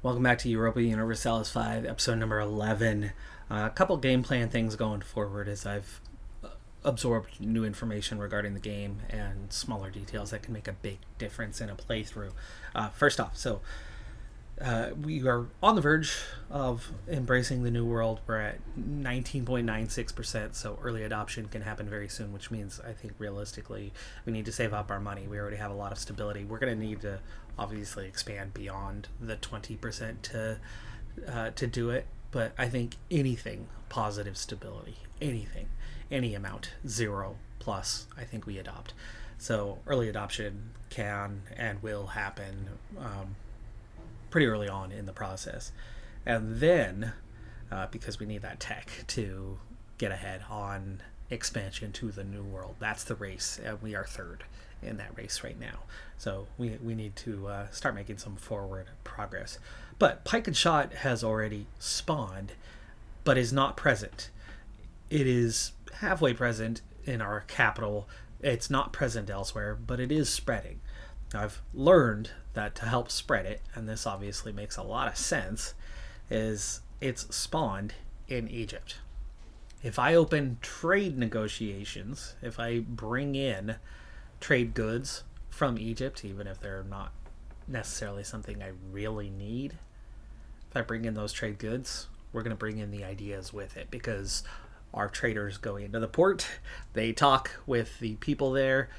Welcome back to Europa Universalis 5, episode number 11. A couple game plan things going forward as I've absorbed new information regarding the game and smaller details that can make a big difference in a playthrough. First off, we are on the verge of embracing the new world. We're at 19.96%, so early adoption can happen very soon, which means I think realistically we need to save up our money. We already have a lot of stability. We're going to need to obviously expand beyond the 20% to do it, but I think anything positive stability, any amount, 0 plus, I think we adopt. So early adoption can and will happen pretty early on in the process. And then, because we need that tech to get ahead on expansion to the new world, that's the race, and we are third in that race right now. So we need to start making some forward progress. But Pike and Shot has already spawned, but is not present. It is halfway present in our capital. It's not present elsewhere, but it is spreading. I've learned that to help spread it, and this obviously makes a lot of sense, is it's spawned in Egypt. If I open trade negotiations, if I bring in trade goods from Egypt, even if they're not necessarily something I really need, if I bring in those trade goods, we're going to bring in the ideas with it, because our traders go into the port, they talk with the people there,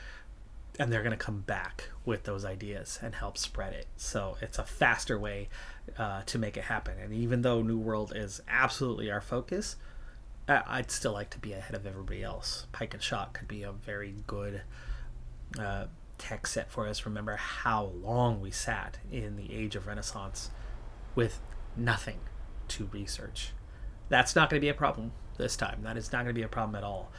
and they're going to come back with those ideas and help spread it. So it's a faster way to make it happen. And even though New World is absolutely our focus, I'd still like to be ahead of everybody else. Pike and Shot could be a very good tech set for us. Remember how long we sat in the Age of Renaissance with nothing to research. That's not going to be a problem this time. That is not going to be a problem at all.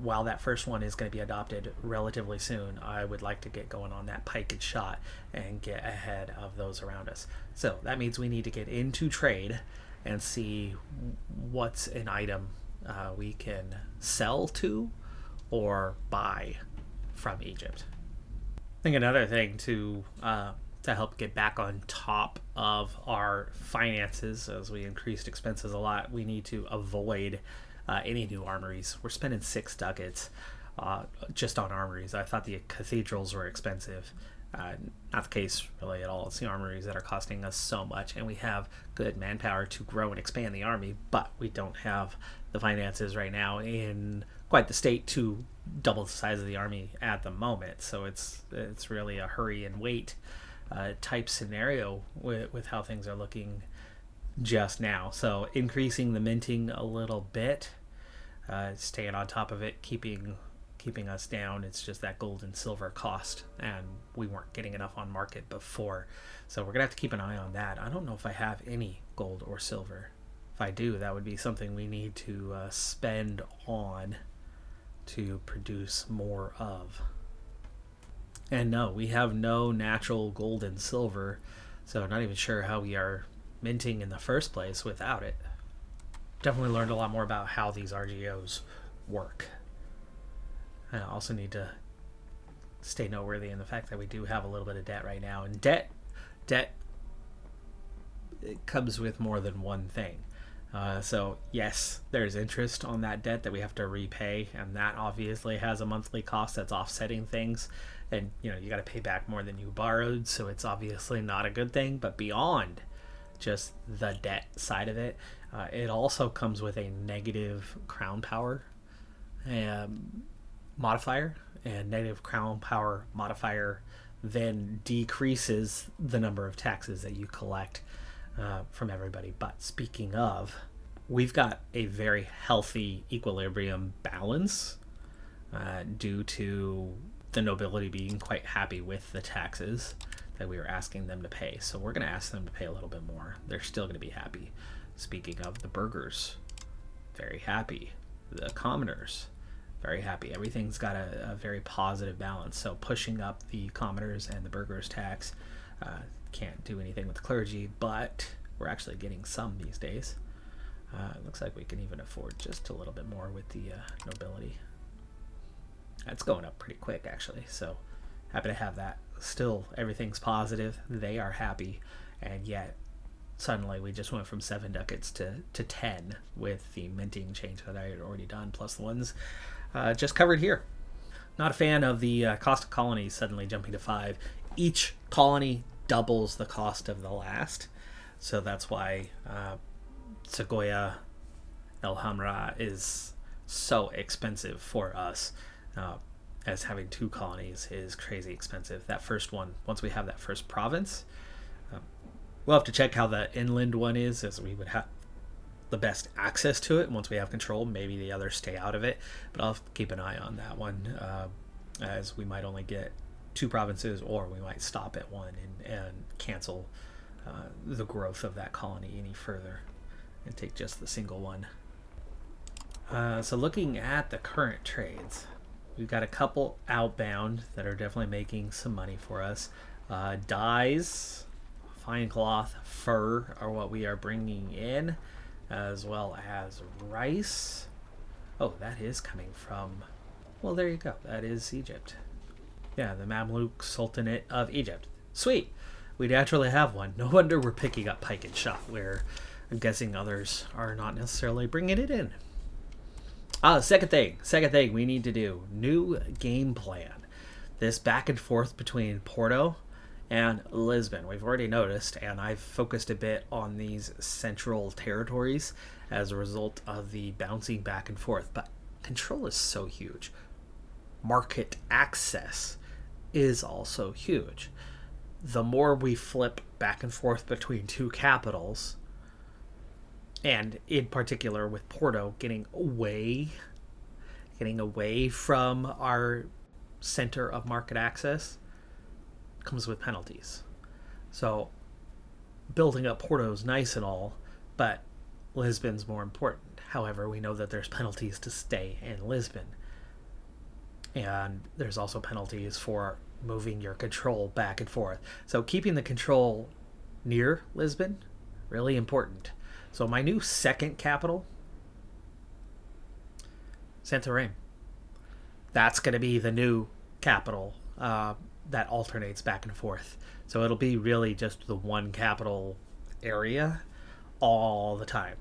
While that first one is going to be adopted relatively soon, I would like to get going on that Pike and Shot and get ahead of those around us. So that means we need to get into trade and see what's an item we can sell to or buy from Egypt. I think another thing to help get back on top of our finances as we increased expenses a lot, we need to avoid any new armories. We're spending 6 ducats just on armories. I thought the cathedrals were expensive. Not the case really at all. It's the armories that are costing us so much, and we have good manpower to grow and expand the army, but we don't have the finances right now in quite the state to double the size of the army at the moment. So it's really a hurry and wait type scenario with how things are looking just now. So increasing the minting a little bit, staying on top of it, keeping us down. It's just that gold and silver cost, and we weren't getting enough on market before. So we're gonna have to keep an eye on that. I don't know if I have any gold or silver. If I do, that would be something we need to spend on to produce more of. And no, we have no natural gold and silver, so I'm not even sure how we are minting in the first place without it. Definitely learned a lot more about how these RGOs work. I also need to stay noteworthy in the fact that we do have a little bit of debt right now, and debt it comes with more than one thing. So yes, there's interest on that debt that we have to repay, and that obviously has a monthly cost that's offsetting things, and you got to pay back more than you borrowed, so it's obviously not a good thing. But beyond just the debt side of it, it also comes with a negative crown power modifier, and negative crown power modifier then decreases the number of taxes that you collect from everybody. But speaking of, we've got a very healthy equilibrium balance due to the nobility being quite happy with the taxes that we were asking them to pay. So we're going to ask them to pay a little bit more. They're still going to be happy. Speaking of, the burghers, very happy. The commoners, very happy. Everything's got a very positive balance. So pushing up the commoners and the burghers tax can't do anything with the clergy, but we're actually getting some these days. It looks like we can even afford just a little bit more with the nobility. That's going up pretty quick, actually. So happy to have that. Still, everything's positive. They are happy, and yet suddenly we just went from 7 ducats to 10 with the minting change that I had already done, plus the ones just covered here. Not a fan of the cost of colonies suddenly jumping to 5. Each colony doubles the cost of the last. So that's why Segoya El Hamra is so expensive for us. As having 2 colonies is crazy expensive. That first one, once we have that first province, we'll have to check how the inland one is, as we would have the best access to it. Once we have control, maybe the others stay out of it, but I'll keep an eye on that one, as we might only get 2 provinces, or we might stop at 1 and cancel the growth of that colony any further and take just the single one. So looking at the current trades, we've got a couple outbound that are definitely making some money for us. Dyes, fine cloth, fur are what we are bringing in, as well as rice. Oh, that is coming from, well, there you go. That is Egypt. Yeah, the Mamluk Sultanate of Egypt. Sweet. We naturally have one. No wonder we're picking up pike and shot, where I'm guessing others are not necessarily bringing it in. Second thing we need to do, new game plan. This back and forth between Porto and Lisbon. We've already noticed, and I've focused a bit on these central territories as a result of the bouncing back and forth. But control is so huge. Market access is also huge. The more we flip back and forth between 2 capitals, and in particular with Porto getting away from our center of market access, comes with penalties. So building up Porto is nice and all, but Lisbon's more important. However, we know that there's penalties to stay in Lisbon, and there's also penalties for moving your control back and forth. So keeping the control near Lisbon, really important. So my new second capital, Santarém. That's going to be the new capital that alternates back and forth. So it'll be really just the one capital area all the time.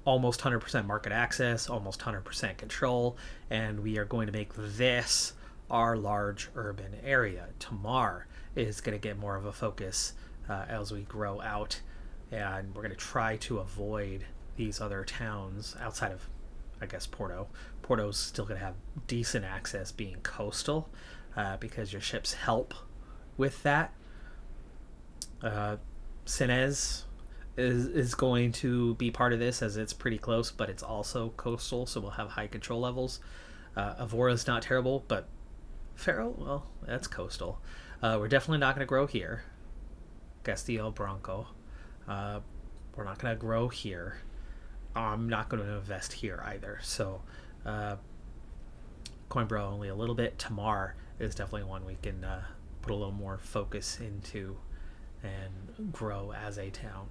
Almost 100% market access, almost 100% control, and we are going to make this our large urban area. Tamar is going to get more of a focus as we grow out, and we're going to try to avoid these other towns outside of, I guess, Porto. Porto's still going to have decent access being coastal because your ships help with that. Senez is going to be part of this, as it's pretty close, but it's also coastal, so we'll have high control levels. Avora's not terrible, but Faro, well, that's coastal. We're definitely not going to grow here. Castillo Branco. We're not going to grow here. I'm not going to invest here either. So Coimbra only a little bit. Tamar is definitely one we can put a little more focus into and grow as a town.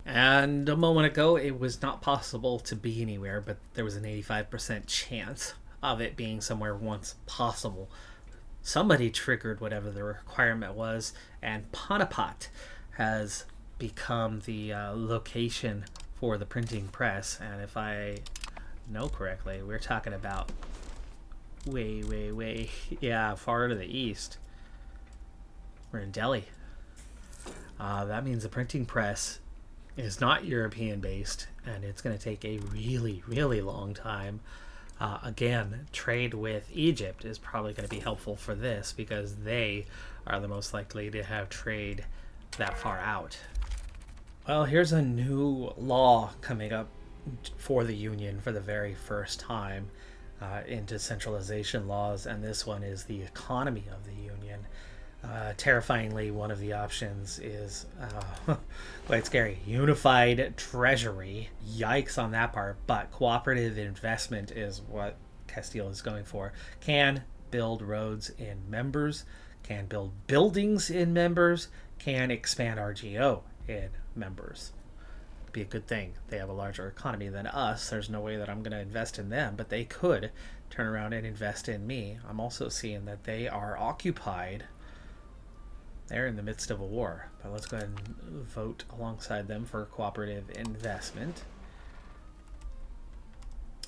And a moment ago, it was not possible to be anywhere, but there was an 85% chance of it being somewhere once possible. Somebody triggered whatever the requirement was, and Panapat has become the location for the printing press. And if I know correctly, we're talking about way, far to the east. We're in Delhi. That means the printing press is not European based, and it's going to take a really long time. Again, trade with Egypt is probably going to be helpful for this, because they are the most likely to have trade that far out. Well, here's a new law coming up for the Union for the very first time into centralization laws, and this one is the economy of the Union. Terrifyingly, one of the options is quite scary. Unified Treasury. Yikes on that part, but cooperative investment is what Castile is going for. Can build roads in members, can build buildings in members, can expand RGO in members. Be a good thing. They have a larger economy than us. There's no way that I'm going to invest in them, but they could turn around and invest in me. I'm also seeing that they are occupied They're in the midst of a war, but let's go ahead and vote alongside them for cooperative investment.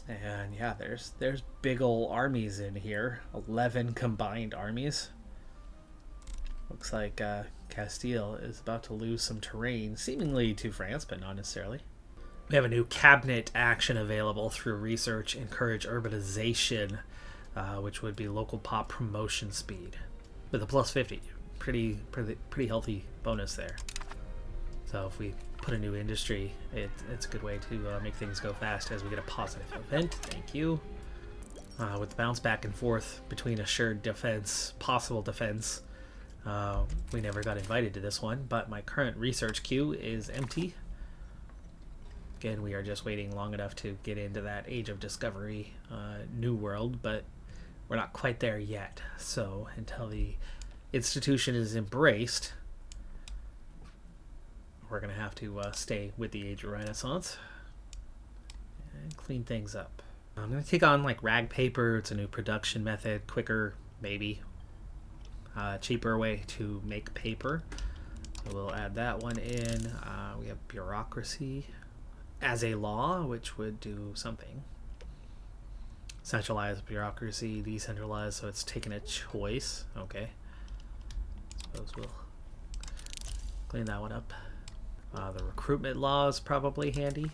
And yeah, there's big ol' armies in here. 11 combined armies. Looks like Castile is about to lose some terrain, seemingly to France, but not necessarily. We have a new cabinet action available through research, encourage urbanization, which would be local pop promotion speed with a plus 50. Pretty healthy bonus there. So if we put a new industry, it's a good way to make things go fast as we get a positive event. Thank you. With the bounce back and forth between assured defense, possible defense, we never got invited to this one, but my current research queue is empty. Again, we are just waiting long enough to get into that Age of Discovery new world, but we're not quite there yet. So until the institution is embraced, we're going to have to stay with the Age of Renaissance and clean things up. I'm going to take on like rag paper. It's a new production method, quicker, maybe. Cheaper way to make paper. So we'll add that one in. We have bureaucracy as a law, which would do something. Centralized bureaucracy, decentralized, so it's taking a choice. Okay. Suppose we'll clean that one up. The recruitment law is probably handy.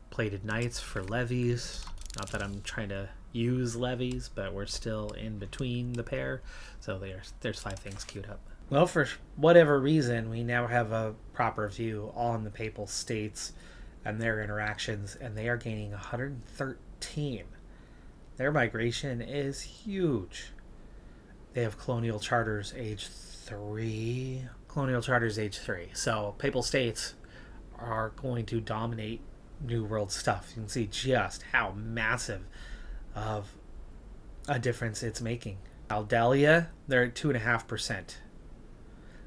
Plated knights for levies. Not that I'm trying to use levies, but we're still in between the pair. So there's 5 things queued up. Well, for whatever reason, we now have a proper view on the Papal States and their interactions, and they are gaining 113. Their migration is huge. They have colonial charters age 3. Colonial charters age 3. So Papal States are going to dominate New World stuff. You can see just how massive of a difference it's making. Aldelia, they're at 2.5%.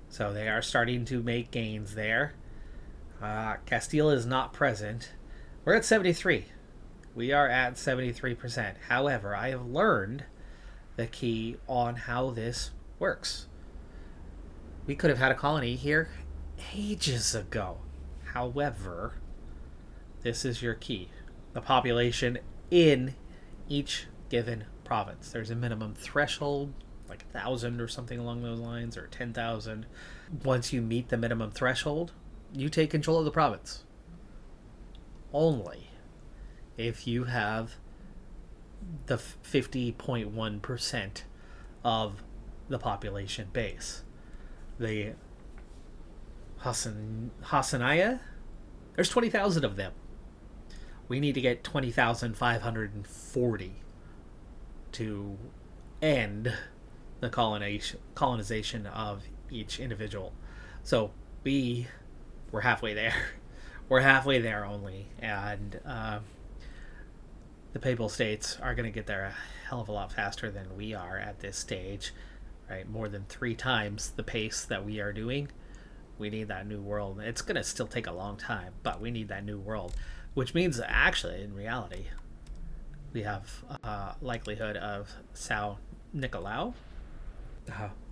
So they are starting to make gains there. Castile is not present. We're at 73. We are at 73%. However, I have learned the key on how this works. We could have had a colony here ages ago. However, this is your key. The population in each given province. There's a minimum threshold, like 1,000 or something along those lines, or 10,000. Once you meet the minimum threshold, you take control of the province. Only if you have the 50.1% of the population base. The Hassanaya, there's 20,000 of them. We need to get 20,540 to end the colonization of each individual. So we're halfway there. We're halfway there only, and the Papal States are going to get there a hell of a lot faster than we are at this stage, right? More than 3 times the pace that we are doing. We need that new world. It's going to still take a long time, but we need that new world, which means actually, in reality, we have likelihood of Sao Nicolau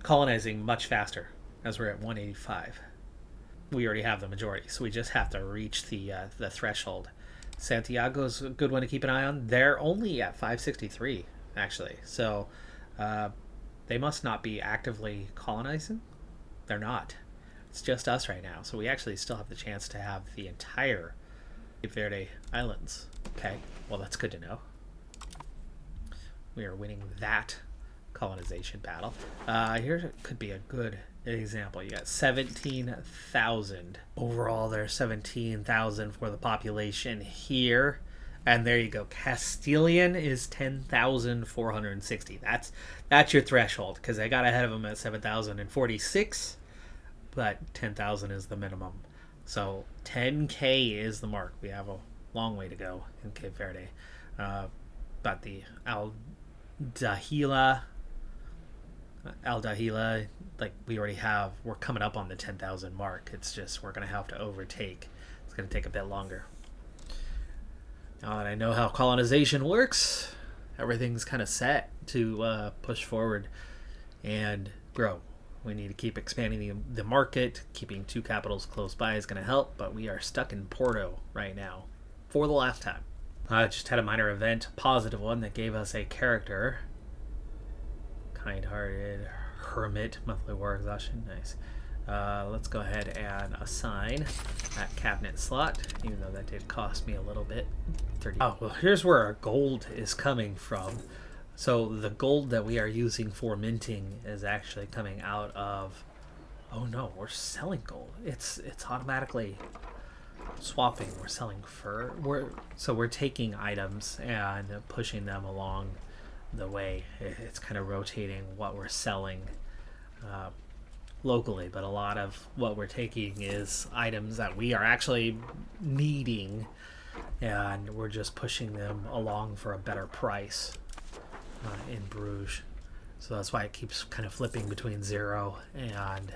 colonizing much faster, as we're at 185. We already have the majority, so we just have to reach the threshold. Santiago's a good one to keep an eye on. They're only at 563, actually. So they must not be actively colonizing. They're not. It's just us right now. So we actually still have the chance to have the entire Cape Verde Islands. Okay, well, that's good to know. We are winning that colonization battle. Here could be a good example. You got 17,000 overall. There's 17,000 for the population here, and there you go. Castilian is 10,460. That's your threshold, because I got ahead of them at 7,046, but 10,000 is the minimum. So 10k is the mark. We have a long way to go in Cape Verde, but the Al-Dahila, like we're coming up on the 10,000 mark. It's just we're going to have to overtake. It's going to take a bit longer. Now that I know how colonization works, everything's kind of set to push forward and grow. We need to keep expanding the market. Keeping 2 capitals close by is going to help, but we are stuck in Porto right now for the last time. I just had a minor event, positive one, that gave us a character. Kind-hearted hermit, monthly war exhaustion. Nice. Let's go ahead and assign that cabinet slot, even though that did cost me a little bit. 30. Oh, well, here's where our gold is coming from. So the gold that we are using for minting is actually coming out of... Oh no, we're selling gold. It's automatically swapping. We're selling fur. We're taking items and pushing them along the way. It's kind of rotating what we're selling locally, but a lot of what we're taking is items that we are actually needing, and we're just pushing them along for a better price in Bruges. So that's why it keeps kind of flipping between 0 and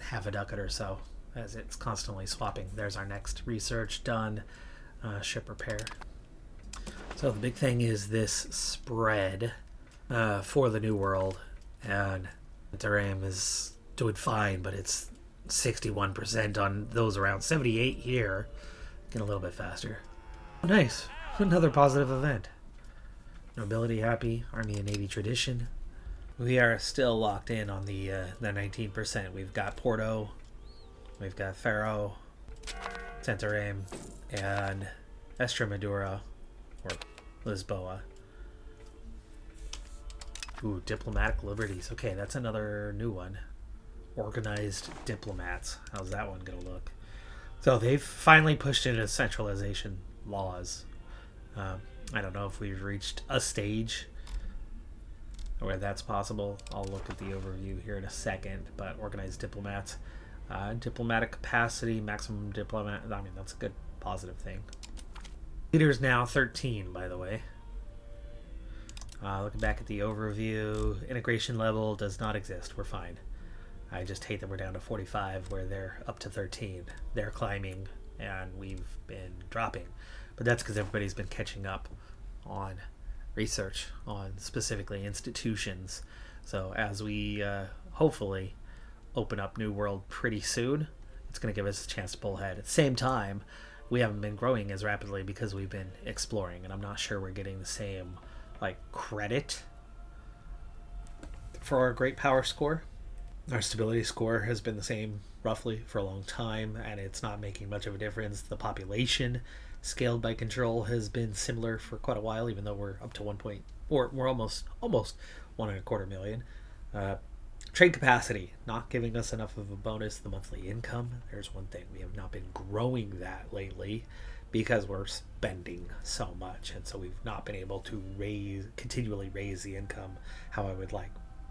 half a ducat or so, as it's constantly swapping. There's our next research done. Ship repair. So the big thing is this spread for the New World, and Terrain is doing fine, but it's 61% on those around 78 here. Get a little bit faster. Nice. Another positive event. Nobility happy. Army and Navy tradition. We are still locked in on the 19%. We've got Porto, we've got Faro, Santarém, and Estremadura, or Lisboa. Ooh, diplomatic liberties. Okay, that's another new one. Organized diplomats. How's that one gonna look? So they've finally pushed into centralization laws. I don't know if we've reached a stage where that's possible. I'll look at the overview here in a second, but organized diplomats. Diplomatic capacity, maximum diplomat. I mean, that's a good positive thing. Leaders now 13, by the way. Looking back at the overview, integration level does not exist. We're fine. I just hate that we're down to 45 where they're up to 13. They're climbing and we've been dropping. But that's because everybody's been catching up on research, on specifically institutions. So as we hopefully open up New World pretty soon, it's going to give us a chance to pull ahead. At the same time, we haven't been growing as rapidly because we've been exploring, and I'm not sure we're getting the same credit for our great power score. Our stability score has been the same roughly for a long time, and it's not making much of a difference. The population scaled by control has been similar for quite a while, even though we're up to we're almost 1.25 million. Trade capacity not giving us enough of a bonus. The monthly income, there's one thing, we have not been growing that lately because we're spending so much, and so we've not been able to continually raise the income how I would like.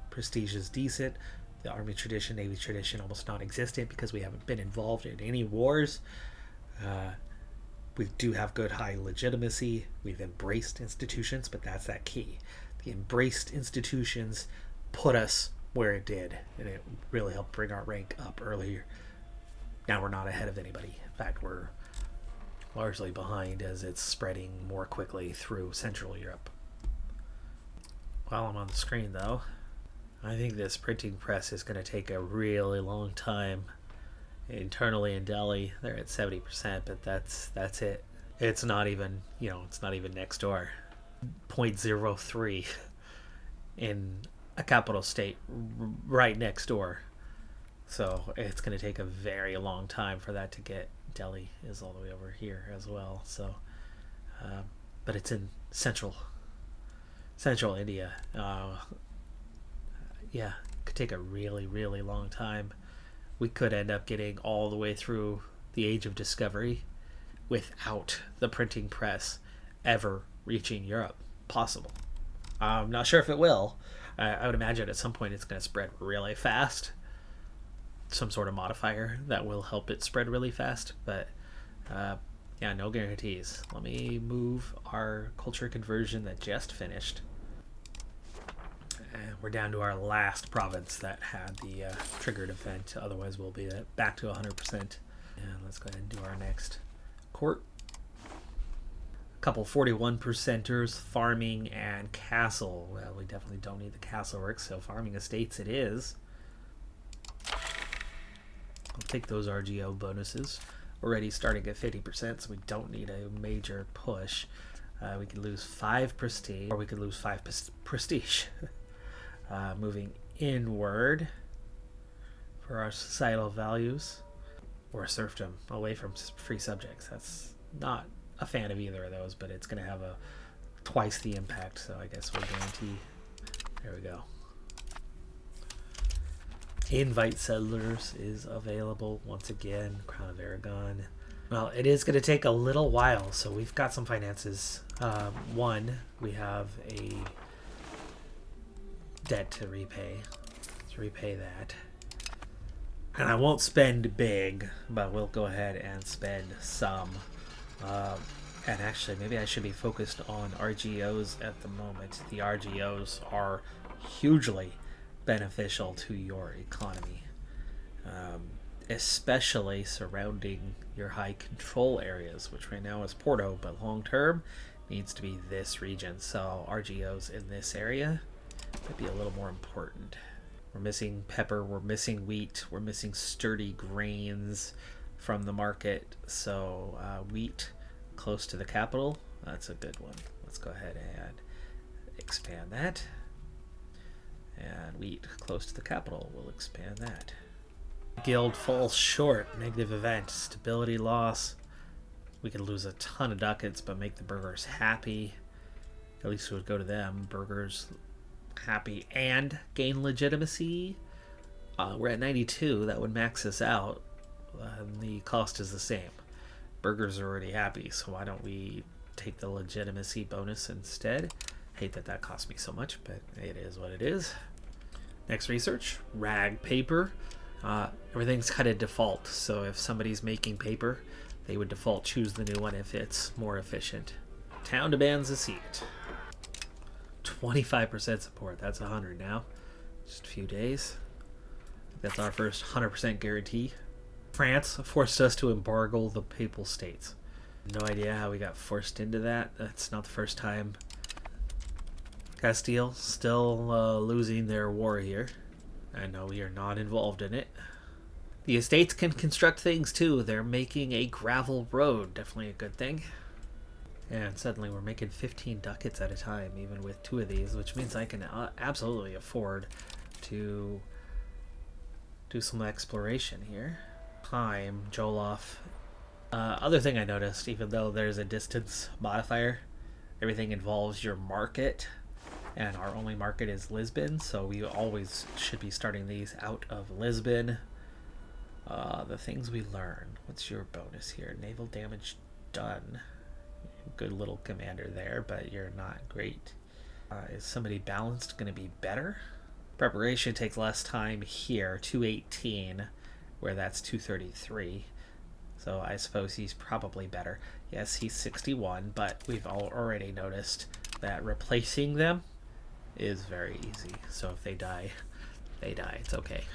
Prestige is decent. The Army tradition, Navy tradition, almost non-existent because we haven't been involved in any wars. We do have good high legitimacy. We've embraced institutions, but that's that key. The embraced institutions put us where it did, and it really helped bring our rank up earlier. Now we're not ahead of anybody. In fact, we're largely behind as it's spreading more quickly through Central Europe. While I'm on the screen, though, I think this printing press is going to take a really long time. Internally in Delhi, they're at 70%, but that's it. It's not even, it's not even next door. 0.03 in a capital state right next door. So it's going to take a very long time for that to get. Delhi is all the way over here as well. So, but it's in central India. Yeah, could take a really, really long time. We could end up getting all the way through the Age of Discovery without the printing press ever reaching Europe. Possible. I'm not sure if it will. I would imagine at some point it's going to spread really fast. Some sort of modifier that will help it spread really fast. But yeah, no guarantees. Let me move our culture conversion that just finished. And we're down to our last province that had the triggered event. Otherwise, we'll be back to 100%. And let's go ahead and do our next court. A couple 41%ers, farming and castle. Well, we definitely don't need the castle work, so farming estates it is. I'll take those RGO bonuses. Already starting at 50%, so we don't need a major push. We could lose 5 prestige, or we could lose 5 prestige. Moving inward for our societal values, or serfdom, away from free subjects. That's not a fan of either of those, but it's going to have a twice the impact, so I guess we'll guarantee. There we go. Invite settlers is available once again. Crown of Aragon. Well, it is going to take a little while, so we've got some finances. One, we have a debt to repay. Let's repay that. And I won't spend big, but we'll go ahead and spend some. And actually, maybe I should be focused on RGOs at the moment. The RGOs are hugely beneficial to your economy, especially surrounding your high control areas, which right now is Porto, but long term needs to be this region. So RGOs in this area might be a little more important. We're missing pepper, we're missing wheat, we're missing sturdy grains from the market. So wheat close to the capital, that's a good one. Let's go ahead and expand that. And wheat close to the capital, we'll expand that. Guild falls short, negative event, stability loss. We could lose a ton of ducats, but make the burghers happy. At least it would go to them. Burghers happy and gain legitimacy. We're at 92, that would max us out. The cost is the same. Burghers are already happy, so why don't we take the legitimacy bonus instead? Hate that cost me so much, but it is what it is. Next research, rag paper. Everything's kind of default, so if somebody's making paper, they would default choose the new one if it's more efficient. Town demands a seat. 25% support, that's 100 now. Just a few days. That's our first 100% guarantee. France forced us to embargo the papal states. No idea how we got forced into that. That's not the first time. Castile still losing their war here. I know we are not involved in it. The estates can construct things too. They're making a gravel road. Definitely a good thing. And suddenly we're making 15 ducats at a time, even with 2 of these, which means I can absolutely afford to do some exploration here. Time, Joloff. Other thing I noticed, even though there's a distance modifier, everything involves your market. And our only market is Lisbon, so we always should be starting these out of Lisbon. The things we learn. What's your bonus here? Naval damage done. Good little commander there, but you're not great. Is somebody balanced going to be better? Preparation takes less time here, 218, where that's 233. So I suppose he's probably better. Yes, he's 61, but we've already noticed that replacing them is very easy. So if they die, they die. It's okay.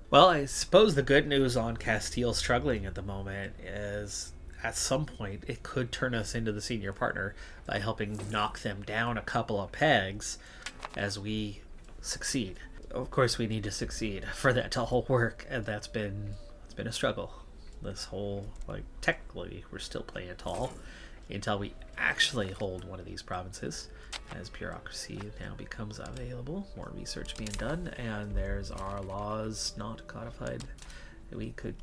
Well, I suppose the good news on Castile struggling at the moment is at some point it could turn us into the senior partner by helping knock them down a couple of pegs as we succeed. Of course, we need to succeed for that to all work, and it's been a struggle. This whole, technically we're still playing it tall until we actually hold one of these provinces, as bureaucracy now becomes available. More research being done, and there's our laws not codified. We could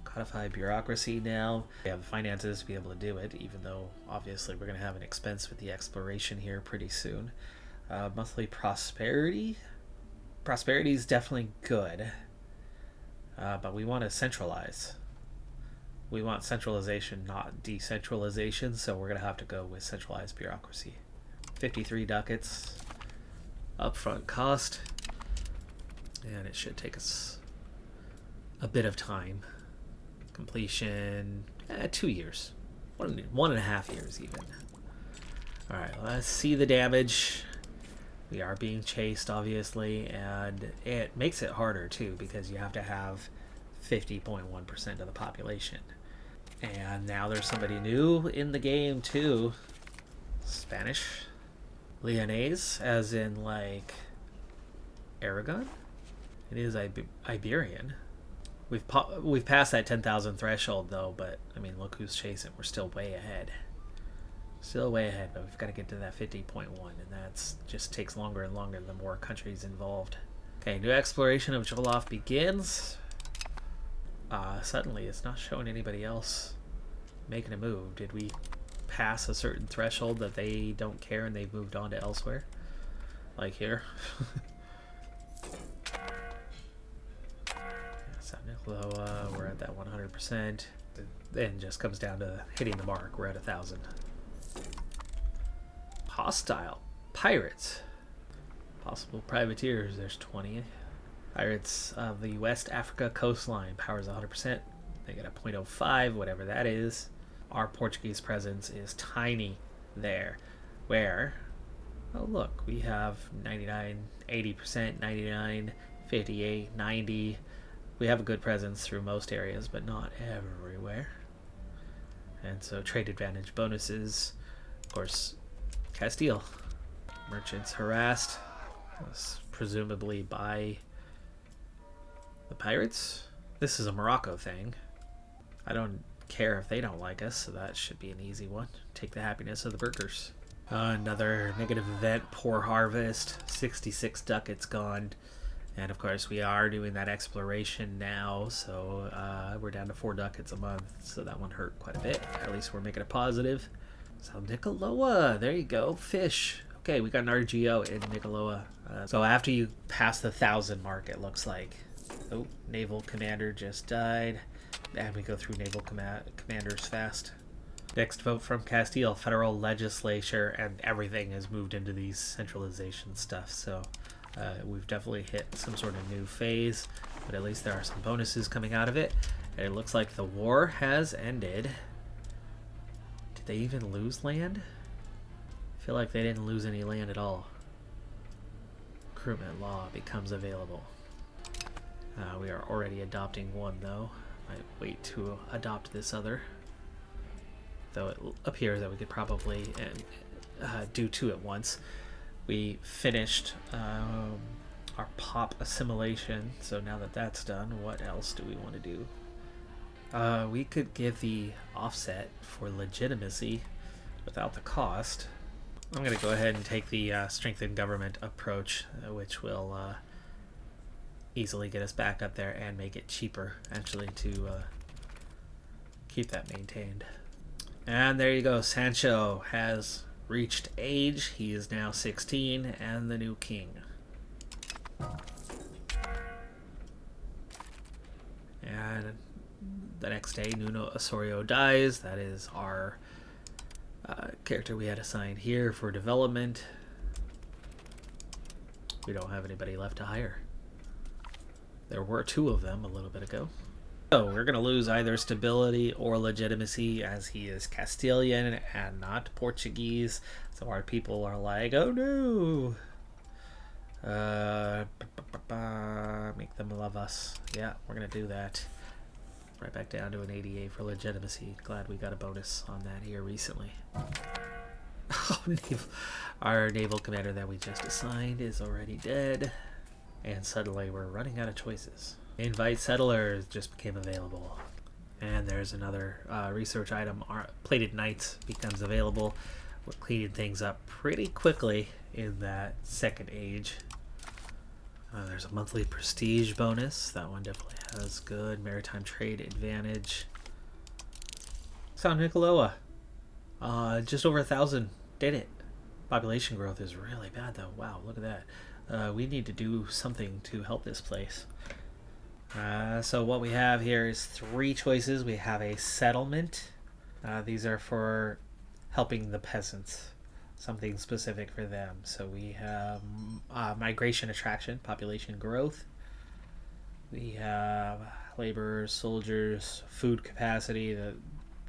codify bureaucracy now. We have the finances to be able to do it, even though obviously we're going to have an expense with the exploration here pretty soon. Monthly prosperity. Prosperity is definitely good, but we want to centralize. We want centralization, not decentralization, so we're going to have to go with centralized bureaucracy. 53 ducats upfront cost, and it should take us a bit of time. Completion, 2 years. 1.5 years even. Alright, let's see the damage. We are being chased, obviously, and it makes it harder too, because you have to have 50.1% of the population. And now there's somebody new in the game too. Spanish. Lyonnaise, as in Aragon? It is Iberian. We've passed that 10,000 threshold though, but I mean, look who's chasing. We're still way ahead. Still way ahead, but we've got to get to that 50.1, and that's just takes longer and longer the more countries involved. Okay, new exploration of Joloff begins. Suddenly, it's not showing anybody else making a move. Did we pass a certain threshold that they don't care and they've moved on to elsewhere? Like here. San Nicola, we're at that 100%. Then just comes down to hitting the mark. We're at 1,000. Hostile pirates. Possible privateers. There's 20. Pirates of the West Africa coastline. Power's 100%. They get a 0.05, whatever that is. Our Portuguese presence is tiny there. Where? Oh, look, we have 99, 80%, 99, 58, 90. We have a good presence through most areas, but not everywhere. And so trade advantage bonuses. Of course, Castile. Merchants harassed, presumably by the pirates. This is a Morocco thing. I don't care if they don't like us, so that should be an easy one. Take the happiness of the burgers. Another negative event, poor harvest, 66 ducats gone. And of course we are doing that exploration now, so we're down to 4 ducats a month, so that one hurt quite a bit. At least we're making a positive. So Nicoloa, there you go, fish. Okay, we got an RGO in Nicoloa. So after you pass the 1,000 mark, it looks like. Oh, naval commander just died. And we go through naval commanders fast. Next vote from Castile, federal legislature, and everything has moved into these centralization stuff. So we've definitely hit some sort of new phase, but at least there are some bonuses coming out of it. And it looks like the war has ended. Did they even lose land? I feel like they didn't lose any land at all. Recruitment law becomes available. We are already adopting one though. Might wait to adopt this other. Though it appears that we could probably do 2 at once. We finished our pop assimilation, so now that that's done, what else do we want to do? We could give the offset for legitimacy without the cost. I'm going to go ahead and take the strengthened government approach, which will easily get us back up there and make it cheaper, actually, to keep that maintained. And there you go, Sancho has reached age. He is now 16 and the new king. And the next day, Nuno Osorio dies. That is our character we had assigned here for development. We don't have anybody left to hire. There were 2 of them a little bit ago. So we're going to lose either stability or legitimacy, as he is Castilian and not Portuguese. So our people are like, oh no! Make them love us. Yeah, we're going to do that. Right back down to an 88 for legitimacy. Glad we got a bonus on that here recently. Oh, our naval commander that we just assigned is already dead. And suddenly we're running out of choices. Invite settlers just became available. And there's another research item. Our plated knights becomes available. We're cleaning things up pretty quickly in that second age. There's a monthly prestige bonus. That one definitely has good maritime trade advantage. San Nicoloa. Just over 1,000. Did it. Population growth is really bad though. Wow, look at that. We need to do something to help this place. So what we have here is 3 choices. We have a settlement. These are for helping the peasants. Something specific for them. So we have migration attraction, population growth. We have laborers, soldiers, food capacity.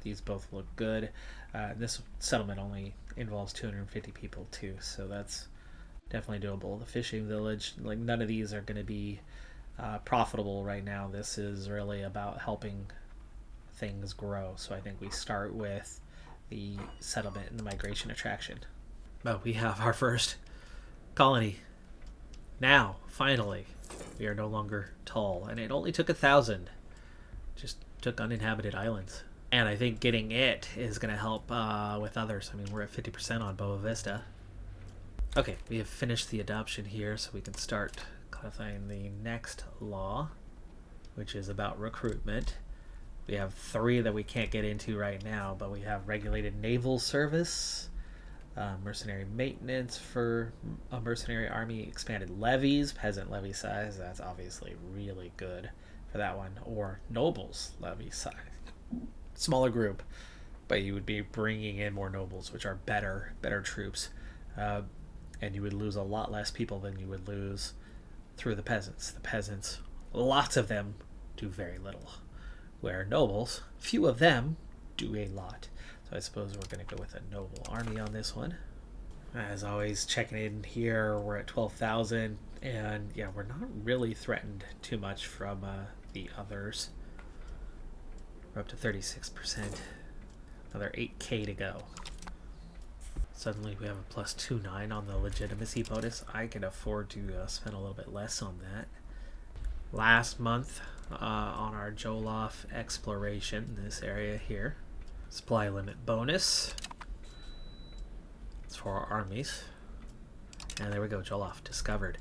These both look good. This settlement only involves 250 people too, so that's definitely doable. The fishing village, like none of these are going to be profitable right now. This is really about helping things grow. So I think we start with the settlement and the migration attraction. But we have our first colony. Now, finally, We are no longer tall, and it only took 1,000. Just took uninhabited islands. And I think getting it is going to help with others. I mean, we're at 50% on Boa Vista. Okay, we have finished the adoption here, so we can start codifying the next law, which is about recruitment. We have 3 that we can't get into right now, but we have regulated naval service, mercenary maintenance for a mercenary army, expanded levies, peasant levy size. That's obviously really good for that one. Or nobles levy size. Smaller group, but you would be bringing in more nobles, which are better troops. And you would lose a lot less people than you would lose through the peasants. The peasants, lots of them, do very little. Where nobles, few of them, do a lot. So I suppose we're going to go with a noble army on this one. As always, checking in here, we're at 12,000. And yeah, we're not really threatened too much from the others. We're up to 36%. Another 8k to go. Suddenly we have a plus 2.9 on the legitimacy bonus. I can afford to spend a little bit less on that. Last month on our Joloff exploration, this area here, supply limit bonus. It's for our armies. And there we go, Joloff discovered.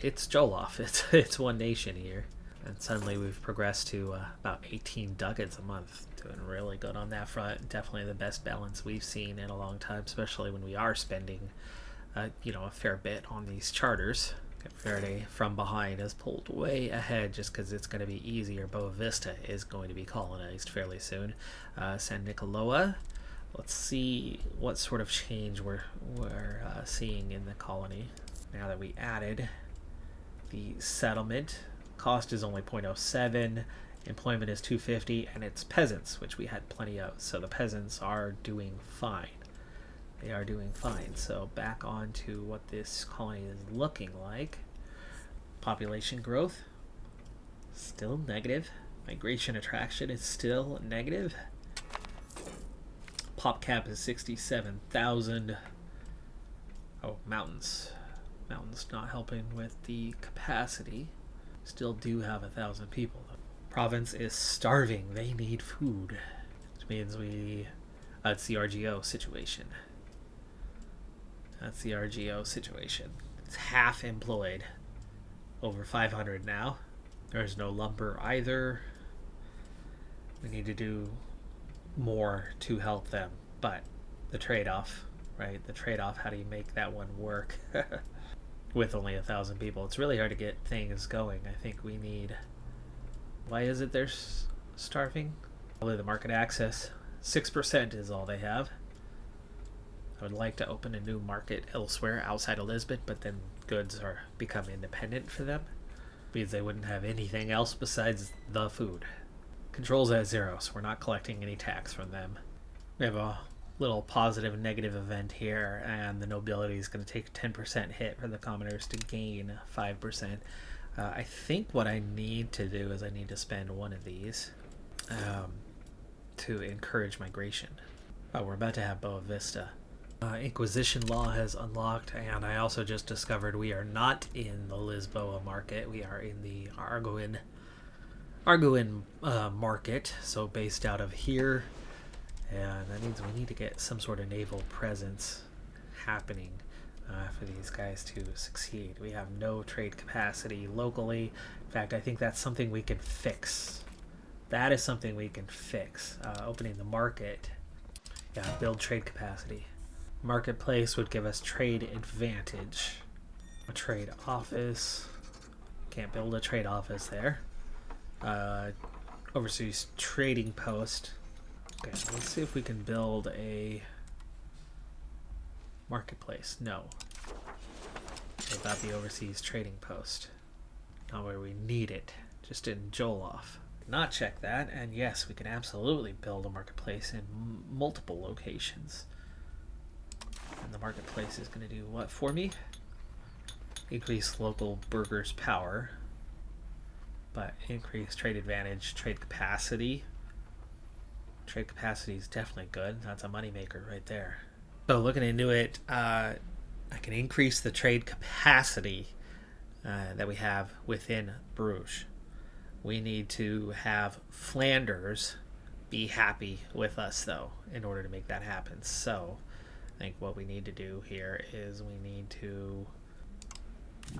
It's Joloff. It's one nation here. And suddenly we've progressed to about 18 ducats a month. Doing really good on that front. Definitely the best balance we've seen in a long time, especially when we are spending a fair bit on these charters. Verde from behind has pulled way ahead just because it's going to be easier. Boa Vista is going to be colonized fairly soon. San Nicoloa. Let's see what sort of change we're seeing in the colony now that we added the settlement. Cost is only 0.07, employment is 250, and it's peasants, which we had plenty of. So the peasants are doing fine. They are doing fine. So back on to what this colony is looking like. Population growth, still negative. Migration attraction is still negative. Pop cap is 67,000. Oh, mountains. Mountains not helping with the capacity. Still do have 1,000 people. Province is starving. They need food. Which means it's the RGO situation. That's the RGO situation. It's half employed. Over 500 now. There's no lumber either. We need to do more to help them. But the trade-off, right? The trade-off, how do you make that one work? With only 1,000 people. It's really hard to get things going. I think we need... Why is it they're starving? Probably the market access. 6% is all they have. I would like to open a new market elsewhere outside of Lisbon, but then goods become independent for them. Means they wouldn't have anything else besides the food. Control's at 0, so we're not collecting any tax from them. We have a little positive and negative event here, and the nobility is going to take a 10% hit for the commoners to gain 5%. I think what I need to do is I need to spend one of these to encourage migration. Oh, we're about to have Boa Vista. Inquisition law has unlocked, and I also just discovered we are not in the Lisboa market. We are in the Arguin market, so based out of here. And that means we need to get some sort of naval presence happening for these guys to succeed. We have no trade capacity locally. In fact, I think that's something we can fix. That is something we can fix. Opening the market. Yeah, build trade capacity. Marketplace would give us trade advantage. A trade office. Can't build a trade office there. Overseas trading post. Okay, let's see if we can build a marketplace. No. Without the overseas trading post. Not where we need it. Just in Joloff. Not check that, and yes, we can absolutely build a marketplace in multiple locations. And the marketplace is going to do what for me? Increase local burghers' power. But increase trade advantage, trade capacity. Trade capacity is definitely good. That's a moneymaker right there. So looking into it, I can increase the trade capacity that we have within Bruges. We need to have Flanders be happy with us, though, in order to make that happen. So I think what we need to do here is we need to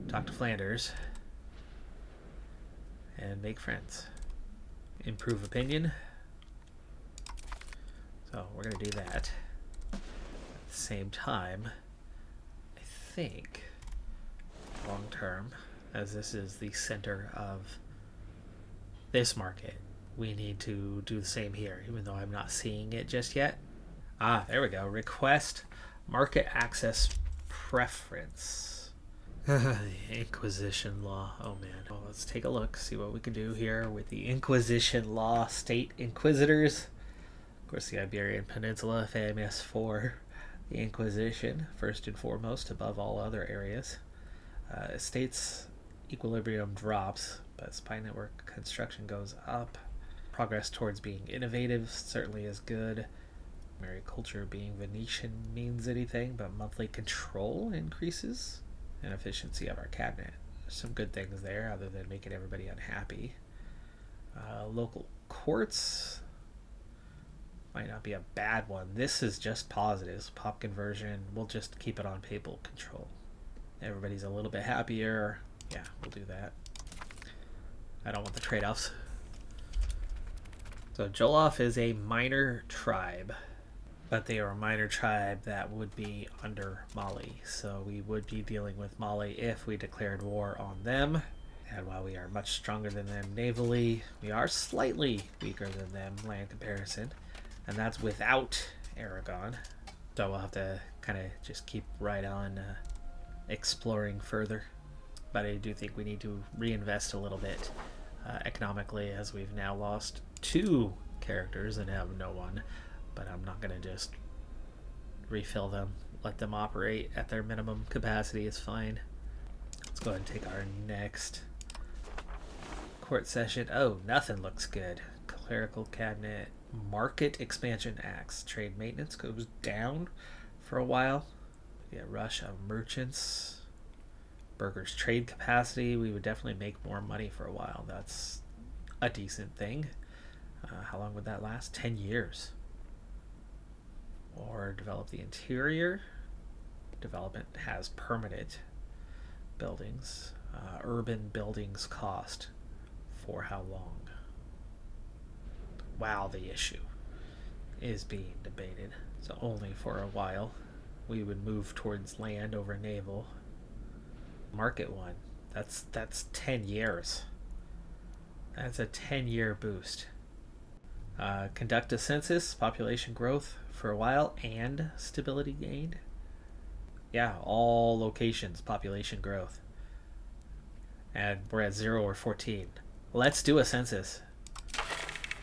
talk to Flanders and make friends. Improve opinion. So we're going to do that. At the same time, I think long term, as this is the center of this market, we need to do the same here, even though I'm not seeing it just yet. There we go. Request market access preference. The Inquisition law. Oh man. Well, let's take a look, see what we can do here with the Inquisition law. State Inquisitors. Of course, the Iberian Peninsula, famous for the Inquisition, first and foremost, above all other areas. States equilibrium drops, but spy network construction goes up. Progress towards being innovative certainly is good. Primary culture being Venetian means anything, but monthly control increases. And efficiency of our cabinet. There's some good things there other than making everybody unhappy. Local courts might not be a bad one. This is just positives. Pop conversion, we'll just keep it on papal control. Everybody's a little bit happier. Yeah, we'll do that. I don't want the trade-offs. So Joloff is a minor tribe, but they are a minor tribe that would be under Mali. So we would be dealing with Mali if we declared war on them. And while we are much stronger than them navally, we are slightly weaker than them land comparison. And that's without Aragon. So we'll have to kind of just keep right on exploring further. But I do think we need to reinvest a little bit economically, as we've now lost 2 characters and have no one. But I'm not going to just refill them. Let them operate at their minimum capacity is fine. Let's go ahead and take our next court session. Oh, nothing looks good. Clerical cabinet. Market expansion acts. Trade maintenance goes down for a while. We get rush of merchants. Burgers trade capacity. We would definitely make more money for a while. That's a decent thing. How long would that last? 10 years. Or develop the interior. Development has permanent buildings. Urban buildings cost for how long? Wow, the issue is being debated. So only for a while. We would move towards land over naval. Market one. That's 10 years. That's a 10-year boost. Conduct a census, population growth for a while, and stability gained. Yeah, all locations, population growth. And we're at 0 or 14. Let's do a census.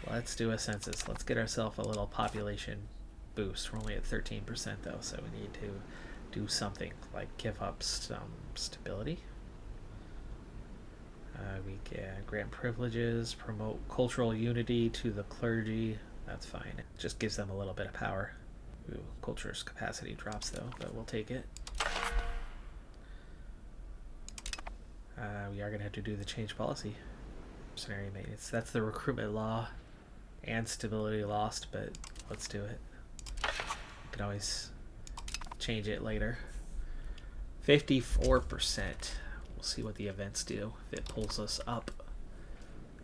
Let's do a census. Let's get ourselves a little population boost. We're only at 13% though, so we need to do something like give up some stability. We can grant privileges, promote cultural unity to the clergy. That's fine. It just gives them a little bit of power. Ooh, culture's capacity drops though, but we'll take it. We are going to have to do the change policy. Scenario maintenance. That's the recruitment law and stability lost, but let's do it. We can always change it later. 54%. We'll see what the events do. If it pulls us up.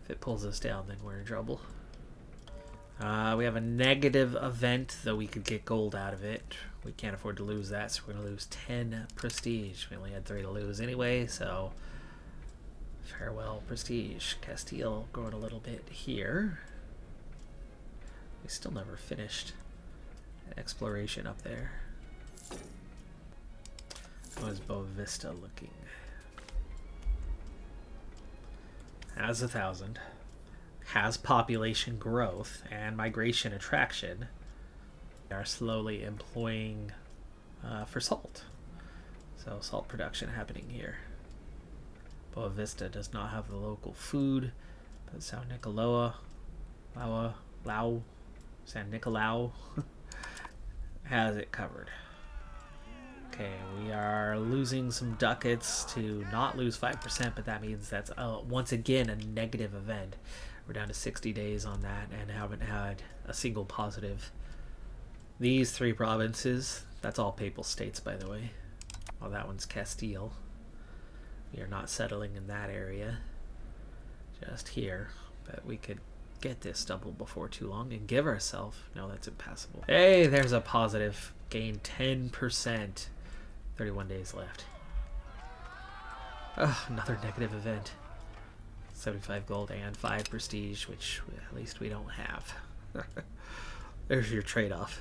If it pulls us down, then we're in trouble. We have a negative event, though we could get gold out of it. We can't afford to lose that, so we're going to lose 10 prestige. We only had 3 to lose anyway, so farewell prestige. Castile growing a little bit here. We still never finished exploration up there. How is Boavista looking? Has 1,000. Has population growth and migration attraction. We are slowly employing for salt. So salt production happening here. Boavista does not have the local food, but San Nicolau has it covered. Okay, we are losing some ducats to not lose 5%, but that means that's once again a negative event. We're down to 60 days on that and haven't had a single positive. These 3 provinces, that's all Papal States, by the way. Well, that one's Castile. We are not settling in that area, just here, but we could get this double before too long and give ourselves, no, that's impassable. Hey, there's a positive. Gain 10%. 31 days left. Another negative event. 75 gold and 5 prestige, which at least we don't have. There's your trade-off.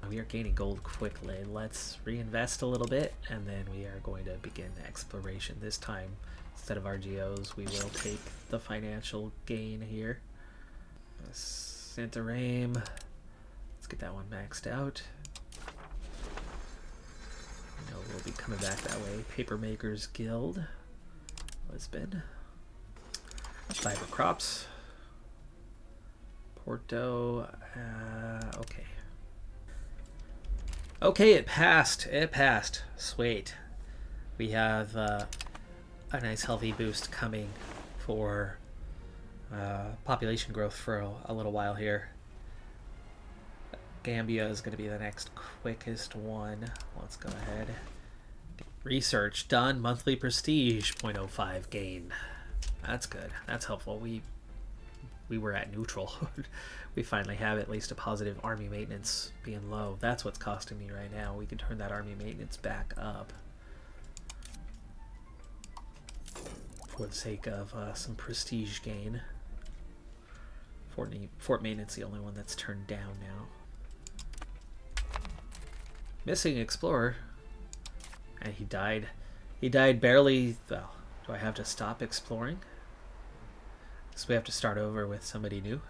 We are gaining gold quickly. Let's reinvest a little bit, and then we are going to begin exploration. This time, instead of RGOs, we will take the financial gain here. Santarame. Let's get that one maxed out. We'll be coming back that way. Papermakers Guild. Lisbon. Fiber Crops. Porto. Okay. Okay, it passed. It passed. Sweet. We have a nice healthy boost coming for population growth for a little while here. Gambia is going to be the next quickest one. Let's go ahead. Research done. Monthly prestige 0.05 gain. That's good. That's helpful. We were at neutral. We finally have at least a positive army maintenance being low. That's what's costing me right now. We can turn that army maintenance back up for the sake of some prestige gain. Fort Maintenance the only one that's turned down now. Missing Explorer. And he died. He died barely. Well, do I have to stop exploring? So we have to start over with somebody new.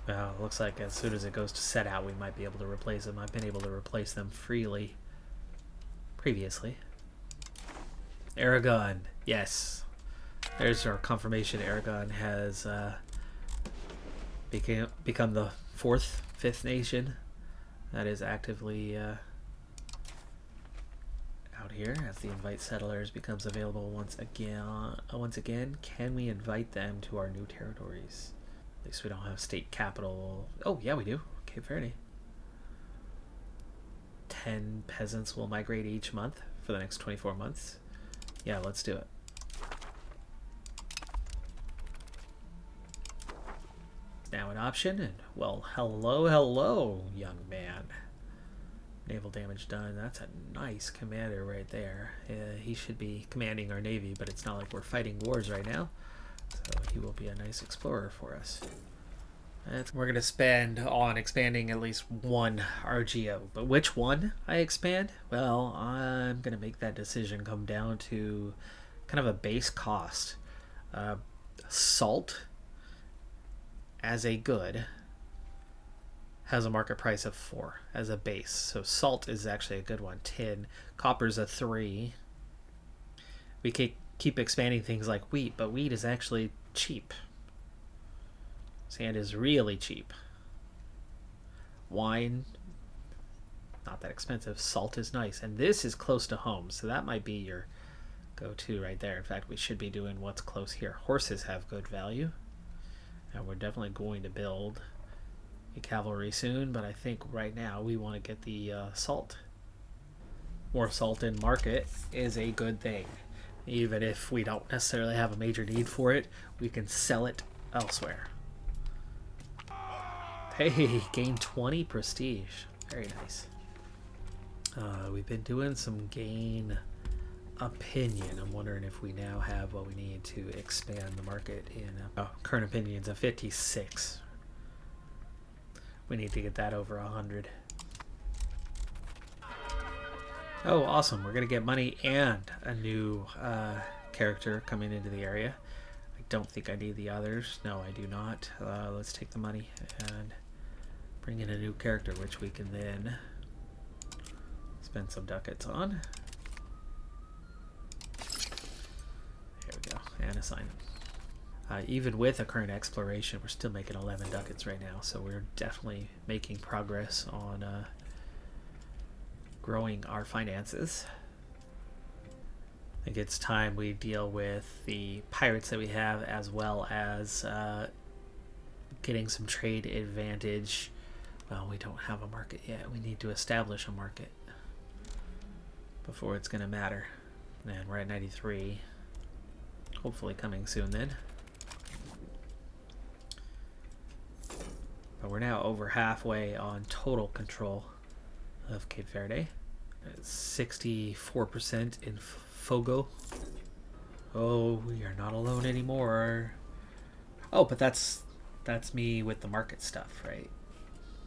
Well, it looks like as soon as it goes to set out, we might be able to replace them. I've been able to replace them freely previously. Aragon. Yes. There's our confirmation. Aragon has become the 5th nation that is actively out here as the invite settlers becomes available once again. Can we invite them to our new territories? At least we don't have state capital. Oh yeah, we do. Cape Verde. 10 peasants will migrate each month for the next 24 months. Yeah, let's do it. Now an option, and well, hello, young man. Naval damage done. That's a nice commander right there. He should be commanding our navy, but it's not like we're fighting wars right now. So he will be a nice explorer for us. We're going to spend on expanding at least one RGO. But which one I expand? Well, I'm going to make that decision come down to kind of a base cost. Salt as a good has a market price of 4 as a base. So salt is actually a good one. Tin. Copper's a 3. We keep expanding things like wheat, but wheat is actually cheap. Sand is really cheap. Wine, not that expensive. Salt is nice. And this is close to home, so that might be your go-to right there. In fact, we should be doing what's close here. Horses have good value. And we're definitely going to build a cavalry soon, but I think right now we want to get the salt. More salt in market is a good thing. Even if we don't necessarily have a major need for it, we can sell it elsewhere. Hey, gain 20 prestige. Very nice. We've been doing some gain opinion. I'm wondering if we now have what we need to expand the market in current opinion's a 56. We need to get that over 100. Oh, awesome. We're going to get money and a new character coming into the area. I don't think I need the others. No, I do not. Let's take the money and bring in a new character, which we can then spend some ducats on. There we go. And assign them. Even with a current exploration, we're still making 11 ducats right now, so we're definitely making progress on growing our finances. I think it's time we deal with the pirates that we have, as well as getting some trade advantage. Well, we don't have a market yet. We need to establish a market before it's going to matter. And we're at 93. Hopefully coming soon then. But we're now over halfway on total control of Cape Verde. 64% in Fogo. Oh, we are not alone anymore. Oh, but that's me with the market stuff, right?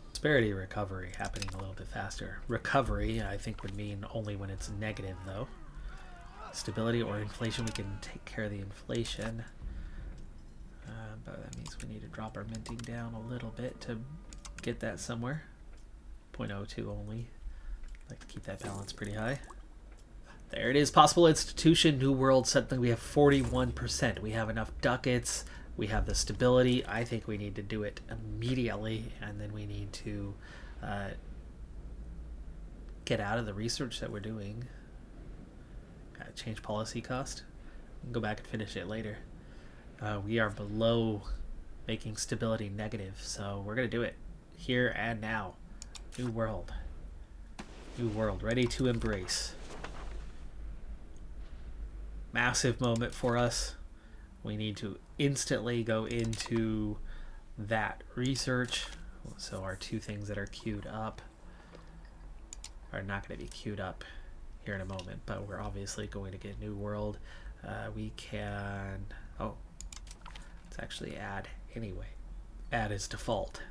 Prosperity recovery happening a little bit faster. Recovery, I think, would mean only when it's negative, though. Stability or inflation, we can take care of the inflation. But that means we need to drop our minting down a little bit to get that somewhere. 0.02 only. I'd like to keep that balance pretty high. There it is. Possible institution, New World. Suddenly we have 41%. We have enough ducats. We have the stability. I think we need to do it immediately, and then we need to get out of the research that we're doing. Change policy cost. We can go back and finish it later. We are below making stability negative, so we're going to do it here and now. New World. New World, ready to embrace. Massive moment for us. We need to instantly go into that research. So our two things that are queued up are not going to be queued up here in a moment, but we're obviously going to get New World. We can... Oh, let's actually add anyway. Add as default.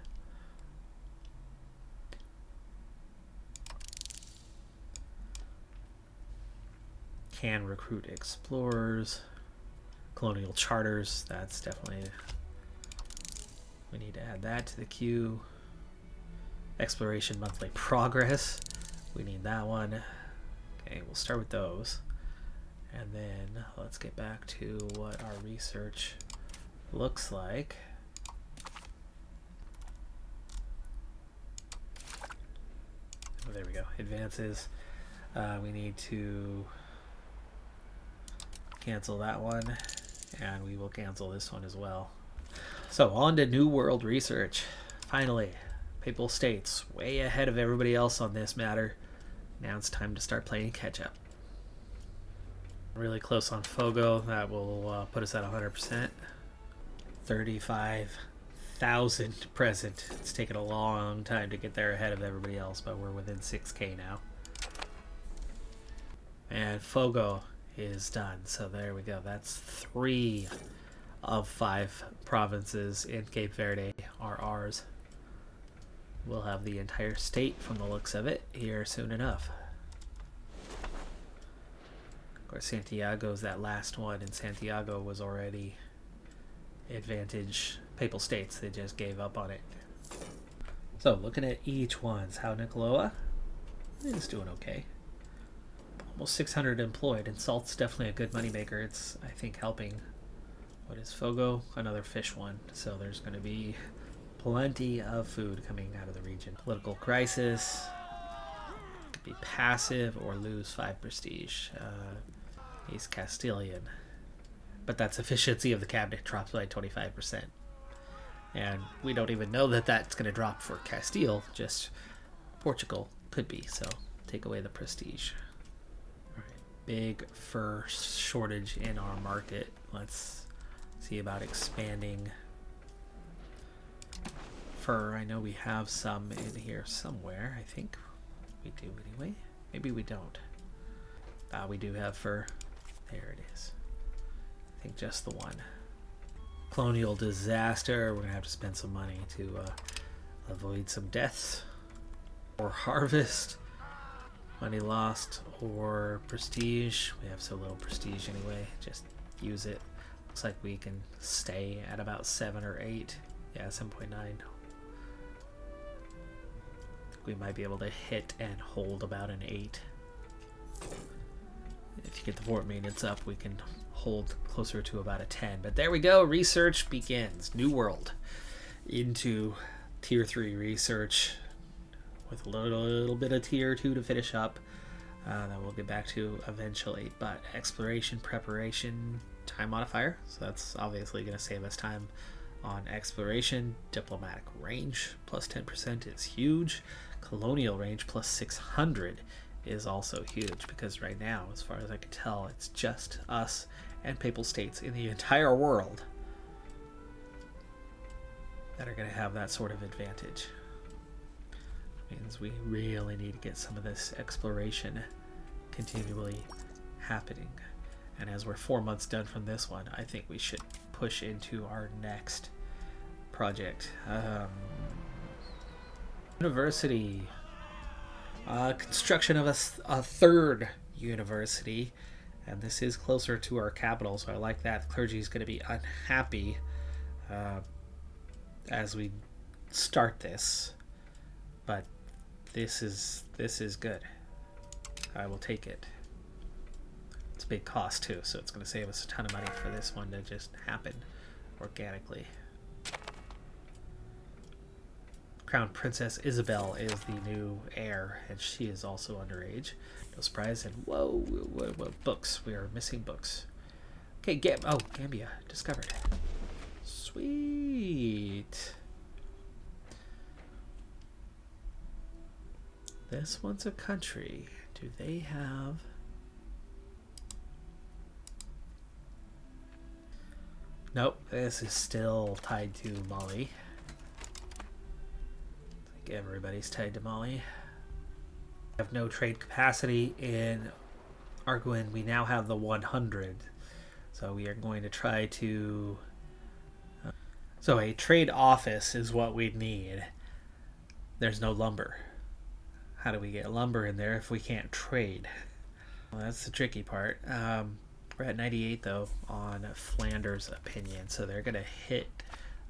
Can recruit explorers. Colonial charters, that's definitely... We need to add that to the queue. Exploration monthly progress. We need that one. Okay, we'll start with those. And then let's get back to what our research looks like. Oh, there we go. Advances. We need to cancel that one, and we will cancel this one as well. So on to New World research. Finally, Papal States way ahead of everybody else on this matter. Now it's time to start playing catch up. Really close on Fogo. That will put us at 100%. 35,000 present. It's taken a long time to get there ahead of everybody else, but we're within 6K now. And Fogo is done. So there we go. That's 3 of 5 provinces in Cape Verde are ours. We'll have the entire state from the looks of it here soon enough. Of course, Santiago's that last one, and Santiago was already advantage Papal States. They just gave up on it. So looking at each one's, how Nicola is doing okay. Almost 600 employed, and salt's definitely a good moneymaker. It's, I think, helping. What is Fogo? Another fish one. So there's going to be plenty of food coming out of the region. Political crisis. Could be passive or lose 5 prestige. He's Castilian. But that's efficiency of the cabinet drops by 25%. And we don't even know that that's going to drop for Castile. Just Portugal could be. So take away the prestige. All right. Big fur shortage in our market. Let's see about expanding fur. I know we have some in here somewhere. I think we do anyway. Maybe we don't. We do have fur. There it is. I think just the one. Colonial disaster. We're gonna have to spend some money to avoid some deaths. Or harvest. Money lost or prestige. We have so little prestige anyway. Just use it. Looks like we can stay at about 7 or 8. Yeah, 7.9. We might be able to hit and hold about an 8. If you get the fort maintenance up, we can hold closer to about a 10. But there we go. Research begins. New World into Tier 3 research. with a little bit of tier 2 to finish up. That we'll get back to eventually. But exploration, preparation, time modifier. So that's obviously going to save us time on exploration. Diplomatic range plus 10% is huge. Colonial range plus 600 is also huge, because right now, as far as I can tell, it's just us and Papal States in the entire world that are going to have that sort of advantage. Means we really need to get some of this exploration continually happening. And as we're 4 months done from this one, I think we should push into our next project. University. Construction of a third university. And this is closer to our capital, so I like that. The clergy is going to be unhappy as we start this. But this is good. I will take it. It's a big cost too, so it's going to save us a ton of money for this one to just happen organically. Crown Princess Isabel is the new heir, and she is also underage. No surprise. And whoa, books. We are missing books. Okay, Gambia discovered. Sweet. This one's a country. Do they have... Nope, this is still tied to Mali. I think everybody's tied to Mali. We have no trade capacity in Arguin. We now have the 100. So we are going to try to... So a trade office is what we need. There's no lumber. How do we get lumber in there if we can't trade? Well, that's the tricky part. We're at 98 though on Flanders opinion, so they're gonna hit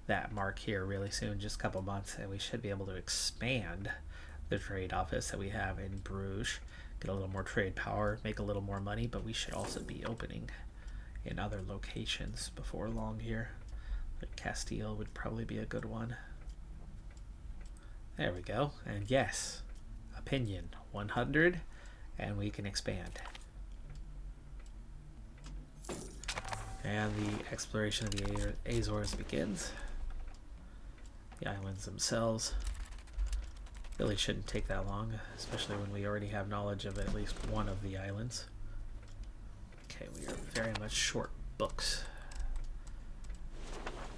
that mark here really soon, just a couple months, and we should be able to expand the trade office that we have in Bruges, get a little more trade power, make a little more money, but we should also be opening in other locations before long here. Like Castile would probably be a good one. There we go, and yes, opinion 100, and we can expand. And the exploration of the Azores begins. The islands themselves really shouldn't take that long, especially when we already have knowledge of at least one of the islands. Okay, we are very much short books.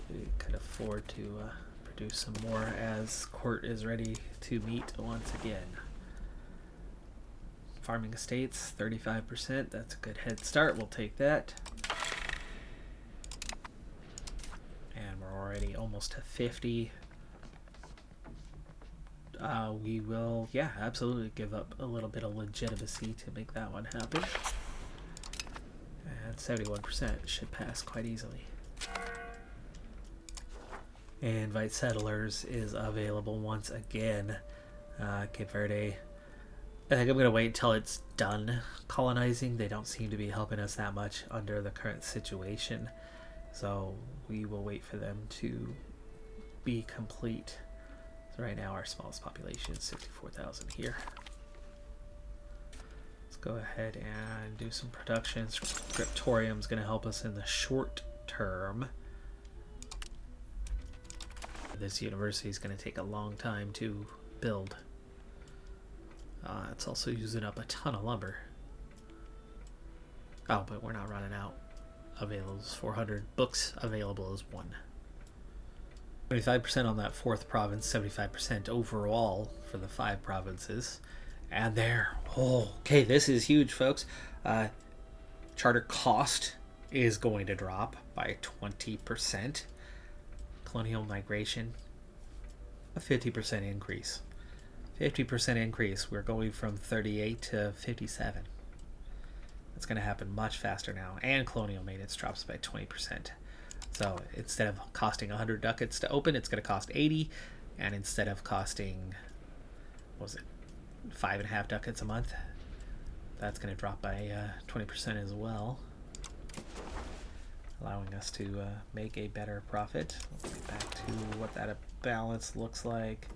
We could afford to produce some more as court is ready to meet once again. Farming estates, 35%. That's a good head start. We'll take that. And we're already almost to 50. We will, yeah, absolutely give up a little bit of legitimacy to make that one happen. And 71% should pass quite easily. Invite settlers is available once again. Cape Verde. I think I'm going to wait until it's done colonizing. They don't seem to be helping us that much under the current situation. So we will wait for them to be complete. So right now our smallest population is 64,000 here. Let's go ahead and do some production. Scriptorium is going to help us in the short term. This university is going to take a long time to build. It's also using up a ton of lumber. Oh, but we're not running out. Available is 400. Books available is 1. 25% on that 4th province, 75% overall for the 5 provinces. And there. Oh, okay, this is huge, folks. Charter cost is going to drop by 20%. Colonial migration, a 50% increase. 50% increase. We're going from 38 to 57. That's going to happen much faster now. And colonial maintenance drops by 20%. So instead of costing 100 ducats to open, it's going to cost 80. And instead of costing, what was it, 5.5 ducats a month, that's going to drop by 20% as well, allowing us to make a better profit. Let's get back to what that balance looks like.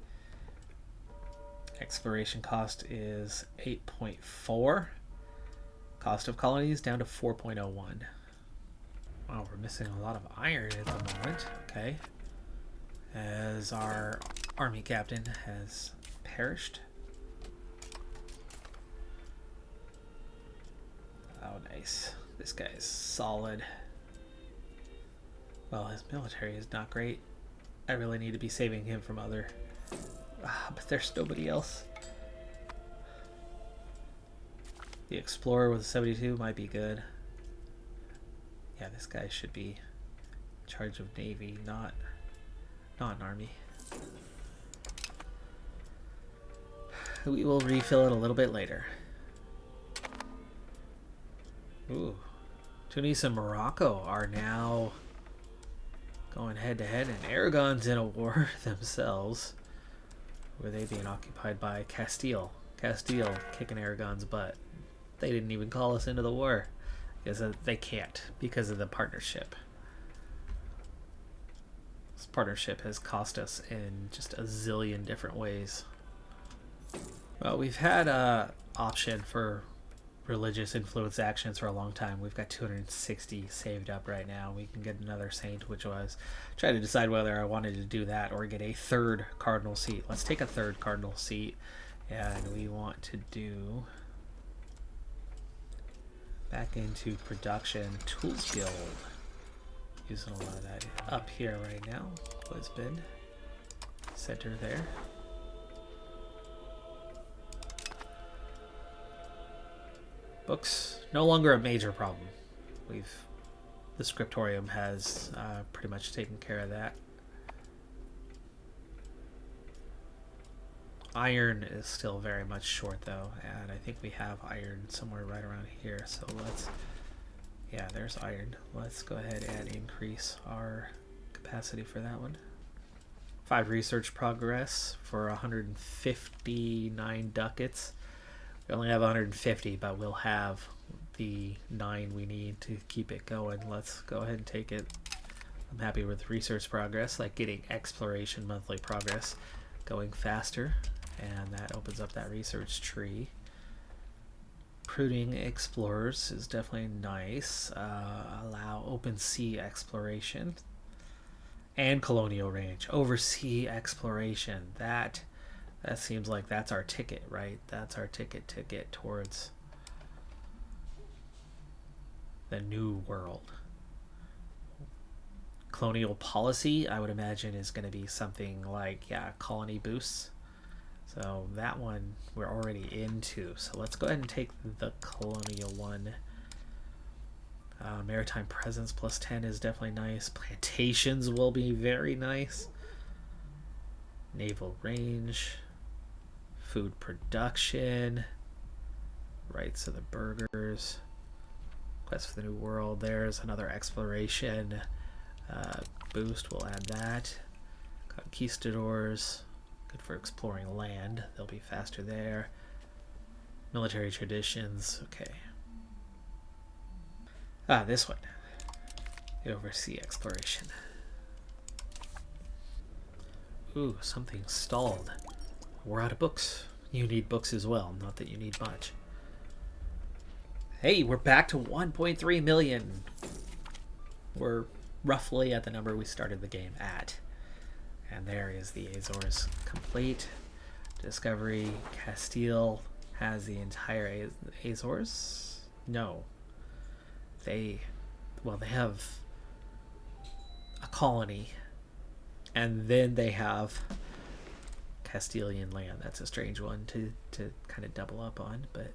Exploration cost is 8.4. Cost of colonies down to 4.01. Wow, we're missing a lot of iron at the moment. Okay. As our army captain has perished. Oh, nice. This guy's solid. Well, his military is not great. I really need to be saving him from other... but there's nobody else. The Explorer with a 72 might be good. Yeah, this guy should be in charge of Navy, not an Army. We will refill it a little bit later. Ooh. Tunis and Morocco are now going head to head, and Aragon's in a war themselves. Were they being occupied by Castile? Castile kicking Aragon's butt. They didn't even call us into the war. Because they can't, because of the partnership. This partnership has cost us in just a zillion different ways. Well, we've had an option for religious influence actions for a long time. We've got 260 saved up right now. We can get another saint, which was trying to decide whether I wanted to do that or get a third cardinal seat. Let's take a third cardinal seat, and we want to do back into production tools guild. Using a lot of that up here right now. Lisbon center there. Books, no longer a major problem. The scriptorium has pretty much taken care of that. Iron is still very much short though, and I think we have iron somewhere right around here, so let's, yeah, there's iron. Let's go ahead and increase our capacity for that one. 5 research progress for 159 ducats. We only have 150, but we'll have the 9 we need to keep it going. Let's go ahead and take it. I'm happy with research progress, like getting exploration monthly progress going faster, and that opens up that research tree. Recruiting explorers is definitely nice. Allow open sea exploration and colonial range. Oversea exploration. That seems like that's our ticket, right? That's our ticket to get towards the new world. Colonial policy, I would imagine, is going to be something like, yeah, colony boosts. So that one we're already into. So let's go ahead and take the colonial one. Maritime presence plus 10 is definitely nice. Plantations will be very nice. Naval range. Food production. Rights of the burghers. Quest for the New World. There's another exploration boost. We'll add that. Conquistadors. Good for exploring land. They'll be faster there. Military traditions. Okay. This one. The oversea exploration. Ooh, something stalled. We're out of books. You need books as well. Not that you need much. Hey, we're back to 1.3 million. We're roughly at the number we started the game at. And there is the Azores complete. Discovery. Castile has the entire Azores? No. They have a colony, and then they have Castilian land. That's a strange one to kind of double up on, but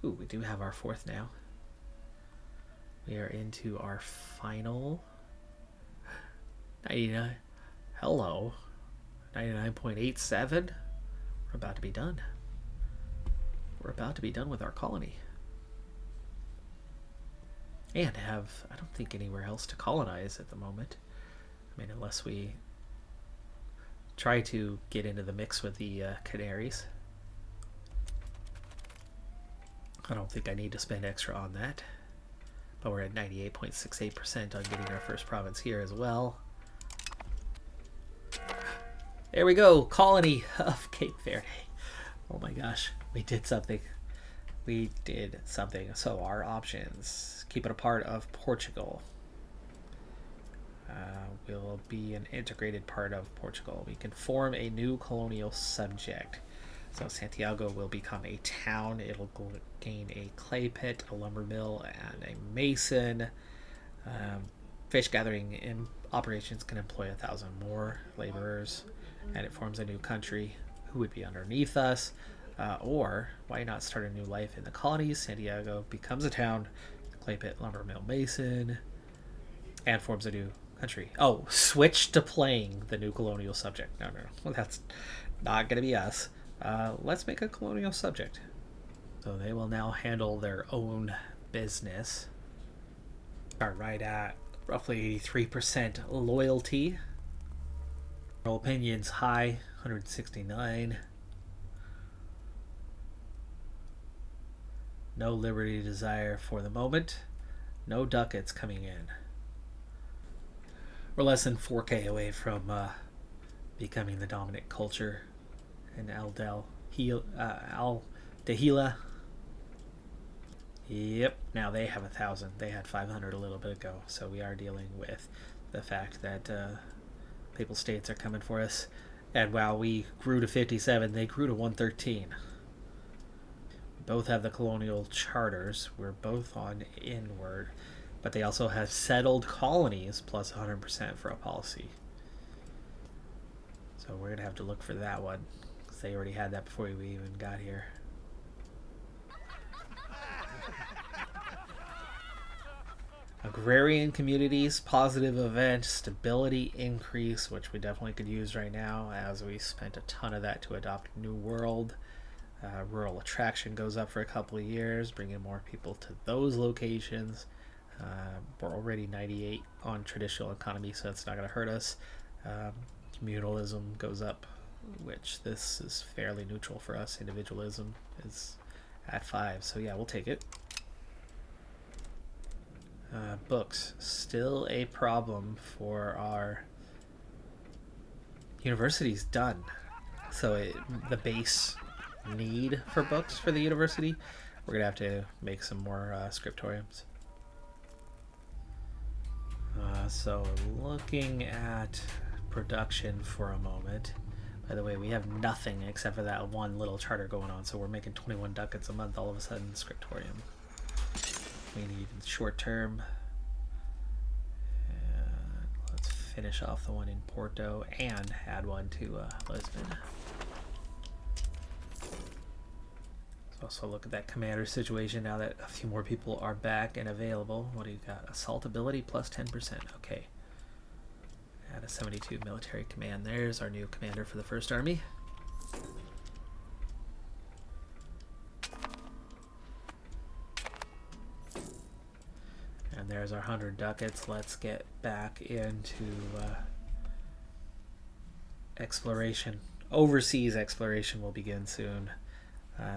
ooh, we do have our 4th now. We are into our final 99. Hello. 99.87. We're about to be done. We're about to be done with our colony. And have, I don't think, anywhere else to colonize at the moment. I mean, unless we try to get into the mix with the Canaries. I don't think I need to spend extra on that. But we're at 98.68% on getting our first province here as well. There we go. Colony of Cape Verde. Oh my gosh. We did something. We did something. So our options. Keep it a part of Portugal. Will be an integrated part of Portugal. We can form a new colonial subject. So Santiago will become a town. It'll gain a clay pit, a lumber mill, and a mason. Fish gathering operations can employ 1,000 more laborers, and it forms a new country who would be underneath us. Or why not start a new life in the colonies? Santiago becomes a town, clay pit, lumber mill, mason, and forms a new country. Oh, switch to playing the new colonial subject. No. Well, that's not going to be us. Let's make a colonial subject. So they will now handle their own business. Start right at roughly 83% loyalty. Moral opinions high, 169. No liberty desire for the moment. No ducats coming in. We're less than 4K away from becoming the dominant culture in Aldehila. Yep, now they have 1,000. They had 500 a little bit ago. So we are dealing with the fact that Papal States are coming for us. And while we grew to 57, they grew to 113. We both have the colonial charters. We're both on inward. But they also have settled colonies plus 100% for a policy. So we're going to have to look for that one. Because they already had that before we even got here. Agrarian communities, positive event, stability increase, which we definitely could use right now as we spent a ton of that to adopt New World. Rural attraction goes up for a couple of years, bringing more people to those locations. We're already 98 on traditional economy, so it's not going to hurt us. Communalism goes up, which this is fairly neutral for us. Individualism is at 5, so yeah, we'll take it. Books, still a problem for our universities done. So the base need for books for the university, we're going to have to make some more scriptoriums. So looking at production for a moment. By the way, we have nothing except for that one little charter going on, so we're making 21 ducats a month all of a sudden. Scriptorium. We need short term. And let's finish off the one in Porto and add one to Lisbon. Let's also look at that commander situation now that a few more people are back and available. What do you got? Assault ability plus 10%. Okay. Add a 72 military command. There's our new commander for the First Army. And there's our 100 ducats. Let's get back into exploration. Overseas exploration will begin soon.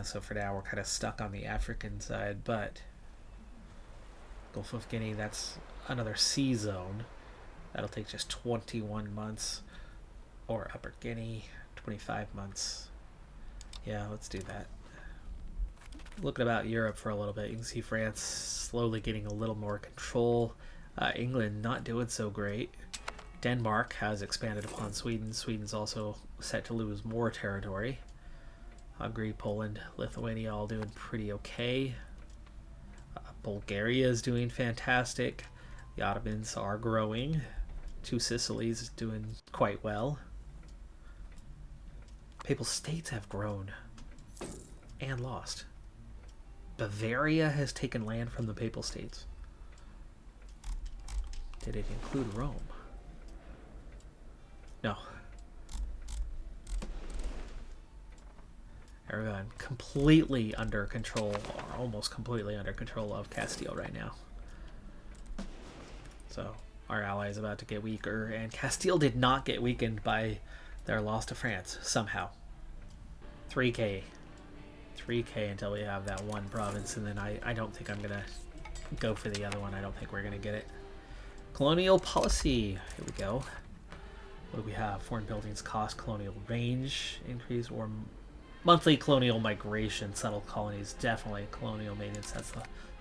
So for now, we're kind of stuck on the African side, but Gulf of Guinea, that's another sea zone. That'll take just 21 months. Or Upper Guinea, 25 months. Yeah, let's do that. Looking about Europe for a little bit, you can see France slowly getting a little more control. England not doing so great. Denmark has expanded upon Sweden. Sweden's also set to lose more territory. Hungary, Poland, Lithuania all doing pretty okay. Bulgaria is doing fantastic. The Ottomans are growing. Two Sicilies is doing quite well. Papal States have grown and lost. Bavaria has taken land from the Papal States. Did it include Rome? No. Aragon completely under control, or almost completely under control of Castile right now. So our ally is about to get weaker, and Castile did not get weakened by their loss to France somehow. 3K until we have that one province, and then I don't think I'm gonna go for the other one. I don't think we're gonna get it. Colonial policy. Here we go. What do we have? Foreign buildings cost, colonial range increase, or monthly colonial migration, settled colonies. Definitely colonial maintenance. That's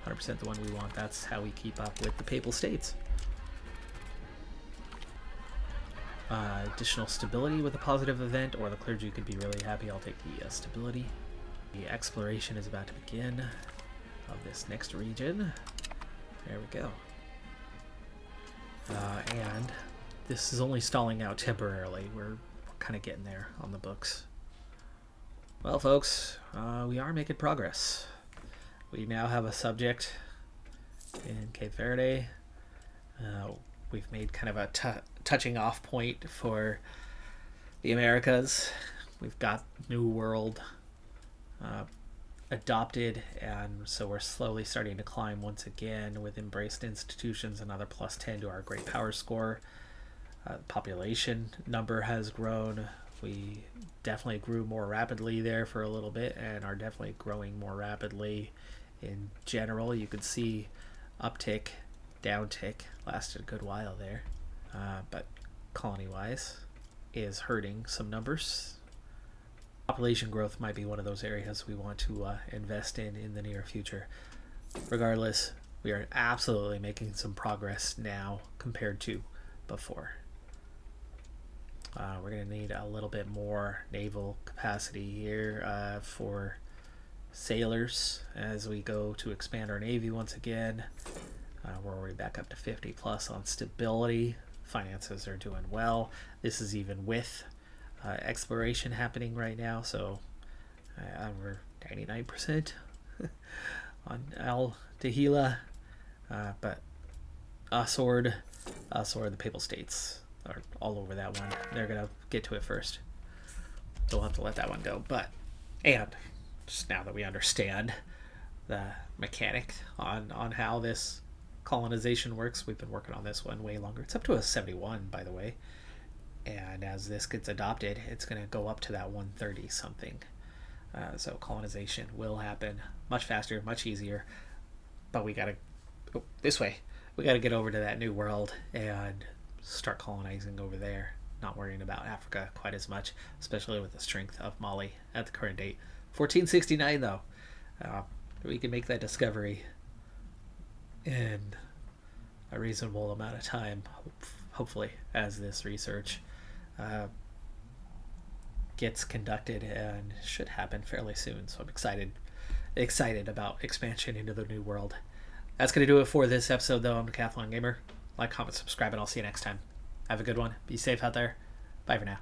100% the one we want. That's how we keep up with the Papal States. Additional stability with a positive event, or the clergy could be really happy. I'll take the stability. The exploration is about to begin of this next region. There we go. And this is only stalling out temporarily. We're kind of getting there on the books. Well, folks, we are making progress. We now have a subject in Cape Verde. We've made kind of a touching off point for the Americas. We've got New World adopted, and so we're slowly starting to climb once again with embraced institutions, another +10 to our great power score. Population number has grown. We definitely grew more rapidly there for a little bit and are definitely growing more rapidly in general. You could see uptick, downtick, lasted a good while there, but colony-wise is hurting some numbers. Population growth might be one of those areas we want to invest in the near future. Regardless, we are absolutely making some progress now compared to before. We're going to need a little bit more naval capacity here for sailors as we go to expand our Navy once again. We're already back up to 50 plus on stability. Finances are doing well. This is even with exploration happening right now, so we're 99% on Al Tehila, but Asord, the Papal States are all over that one. They're gonna get to it first, so we'll have to let that one go. And just now that we understand the mechanic on how this colonization works, we've been working on this one way longer. It's up to a 71, by the way. And as this gets adopted, it's going to go up to that 130 something. So colonization will happen much faster, much easier. But we got to this way. We got to get over to that New World and start colonizing over there. Not worrying about Africa quite as much, especially with the strength of Mali at the current date. 1469 though. We can make that discovery in a reasonable amount of time, hopefully, as this research gets conducted, and should happen fairly soon. So I'm excited about expansion into the New World. That's going to do it for this episode, though. I'm Decathlon Gamer. Like, comment, subscribe, and I'll see you next time. Have a good one. Be safe out there. Bye for now.